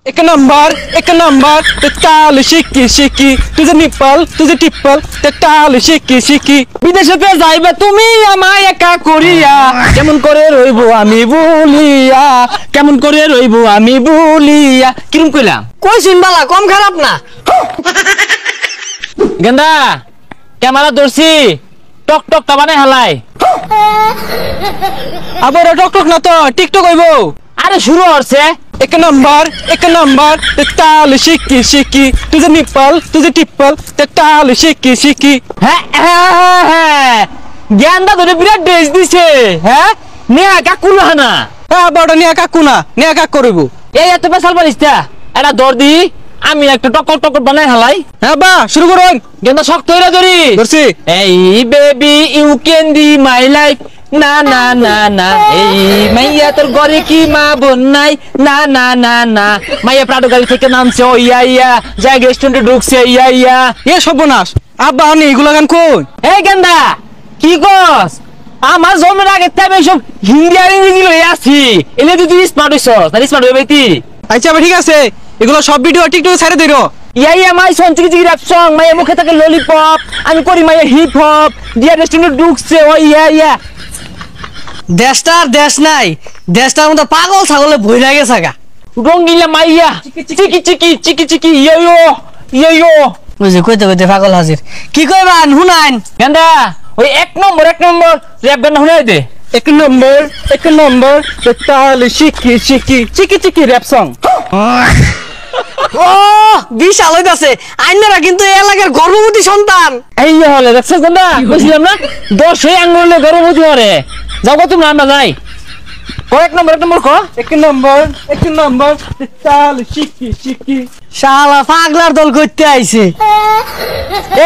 एक नंबर ते टाल शिकी शिकी तुझे निप्पल तुझे टिप्पल ते टाल शिकी शिकी বিদেশেতে যাইবে তুমি আমায় একা করিয়া কেমন করে রইবো আমি ভুলিয়া কেমন করে রইবো আমি ভুলিয়া কিরম কইলাম কইছিন বালা কম খারাপ না গেন্দা ক্যামেরা ধরছি টক টক তা বানাই হালাই আবার টক টক না তো টিকটক হইবো আরে শুরু হচ্ছে एक नंबर ते टाल शिकी शिकी तुझे निप्पल तुझे टिप्पल ते टाल शिकी शिकी হ্যাঁ জ্ঞানদা ধরে বিরাট ড্রেস দিছে হ্যাঁ নেয়া কাকু না হ্যাঁ বড় নেয়া কাকু না নেয়া কাক করব এই এত পেছাল পারিসটা এটা দর দি আমি একটা টকর টকর বানাই হালাই হ্যাঁ বা শুরু করুন জ্ঞানদা শক্ত হইরা ধরি ধরছি এই baby you can be my life না না না না এই মাইয়া তোর ঘরে কি মা বোন নাই না না না না মাইয়া প্রাডো গাড়ি থেকে নামছে ও ইয়া যায় রেস্টুরেন্টে ঢুকছে ইয়া এ সর্বনাশ আব্বা আমি এগুলা গান কোন এই গেন্দা কি কস আমার জন্মের আগে তাই সব হিন্দি আর ইংরেজি লই আসি এলে তুই স্মার্ট হইছস না স্মার্ট হইবে তুই আচ্ছা ঠিক আছে এগুলো সব ভিডিও টিকটকে ছেড়ে দিরো ইয়া মাই সং চিকি র‍্যাপ সং মাইয়া মুখে থাকে ললিপপ আমি করি মাইয়া হিপ হপ দিয়া রেস্টুরেন্টে ঢুকছে ও ইয়া দেশটার দেশ নাই দেশটার মধ্যে পাগল ছাগলে ভইরা গেছে গা রঙ্গিলা মাইয়া চিকি ইয়ো বুঝে কইতে কইতে পাগল হাজির কি কইবান হুনাইন গেন্দা ওই এক নম্বর র‍্যাপ গান শুনাই দে এক নম্বর তাল চিকি র‍্যাপ সং ও বিশাল হইতাছে আইনারা কিন্তু এই এলাকার গর্ভবতী সন্তান এই হলে দেখছস গেন্দা কইছিলাম না 10 এই আঙ্গুলে গর্ভবতী হরে যাও কত আমরা যাই এক নম্বর কো এক নম্বর তাল শিকি শালা পাগলার দল করতে আইছে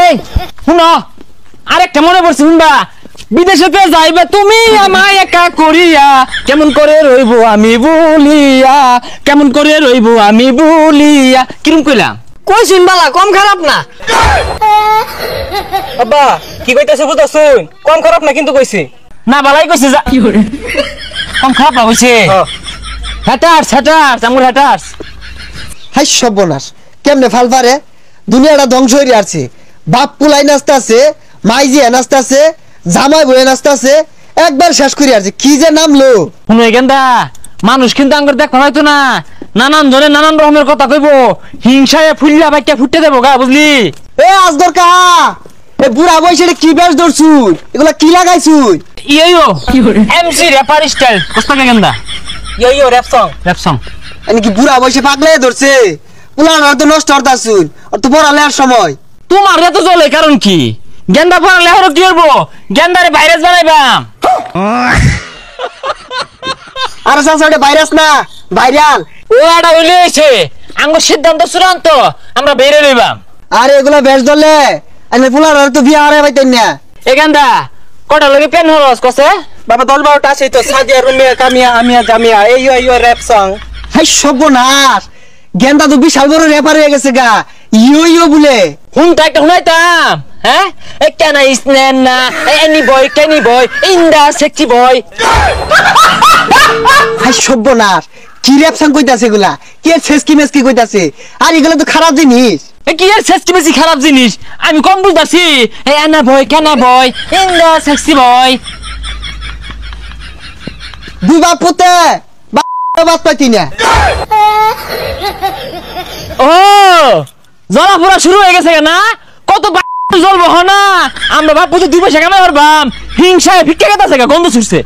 এই শুনো আরেকটা মনে পড়ছে শুনবা বিদেশেতে যাইবে তুমি আমায় একা করিয়া কেমন করে রইবো আমি ভুলিয়া কেমন করে রইবো আমি ভুলিয়া কিরম কইলাম কইছিন বালা কম খারাপ না আব্বা কি কইতাছ বুঝতাছুন কম খারাপ না কিন্তু কইছি না বালাই কইছে যা কি করে কম খারাপ না কইছে হ্যাটার্স আমুর হ্যাটার্স হাই সর্বনাশ কেমনে ফাল পারে দুনিয়াটা ধ্বংস হয়ে আছে বাপ পুলাই নাচতাছে মাইজি নাচতাছে জামাই বয়ে নাচতাছে একবার শেষ করে আছে কি যে নামলো শুনো গেন্দা মানুষ কিন্তু আঙ্গুর দেখ হয়তো না নানান জনে নানান রকমের কথা কইবো হিংসায় ফুললা বাইকে ফুটতে দেবো গা বুঝলি এ আজগর কা এ বুড়া বয়সে কি বেশ ধরছুই এগুলা কি লাগাইছুই ইয়ো এমসি র্যাপার স্টাইল কষ্ট গেন্দা ইয়ো র‍্যাপ সং আমি কি বুড়া বয়সে পাগলে ধরছে পুলার তো নষ্ট হতাছুই আর তো পড়ালে আর সময় তোমার এত চলে কারণ কি গেন্দা পড়ালে আর কি করবো গেন্দারে ভাইরাস বানাইবাম আরে সাসা এটা ভাইরাস না ভাইরাল ও এটা হইলেছে আঙ্গুর সিদ্ধান্ত চূড়ান্ত আমরা বেরে লইবাম আরে এগুলা বেশ ধরলে আমি পুলার তো বিয়া হারাই পাইতেন না এ গেন্দা কটা লগে পেন হরস কসে বাবা 10-12টা আছে তো সাদিয়া রুমিয়া কামিয়া আমিয়া জামিয়া এই র‍্যাপ সং হাই সর্বনাশ গেন্দা তো বিশাল বড় র্যাপার হয়ে গেছে গা ইয়ো বলে হুনটা একটা শুনাইতাম হ্যাঁ এ কেন ইসনেন না any boy in the sexy boy hi সর্বনাশ কি র্যাপ সং কইতাছে এগুলা কি সেক্সি মেসকি কইতাছে আর এগুলা তো খারাপ জিনিস এ কি এর সেক্সি বেশি খারাপ জিনিস আমি কম বুঝতাছি এ আনা বয় কেন বয় ইন দা সেক্সি বয় দুই বাপ পুতে বাপ পাইতি না ও জলাপুরা শুরু হয়ে গেছে না কত জ্বলবো না আমরা বাপ পুতে 2 পয়সা কামাই পারবাম হিংসায় ভিক্ষা গেতাছে গন্ধ ছুটছে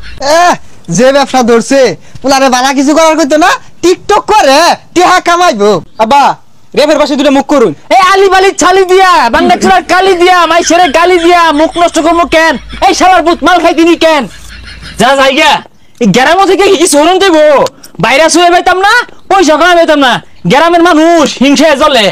যে ব্যবসা ধরছে পুলারে বালা কিছু করার কইতো না টিকটক করে টিহা কামাইবো আব্বা রেফের পাশে দুটো মুখ করুন এই আলি বালি ছালি দিয়া বাংলা চুরার কালি দিয়া মাইশেরে গালি দিয়া মুখ নষ্ট করবো কেন এই শালার ভূত মাল খাই দিনি কেন যা যাইগা এই গ্রাম থেকে কি সরন দেব ভাইরাস হয়ে পাইতাম না পয়সা কামাই পাইতাম না গ্রামের মানুষ হিংসায় জ্বলে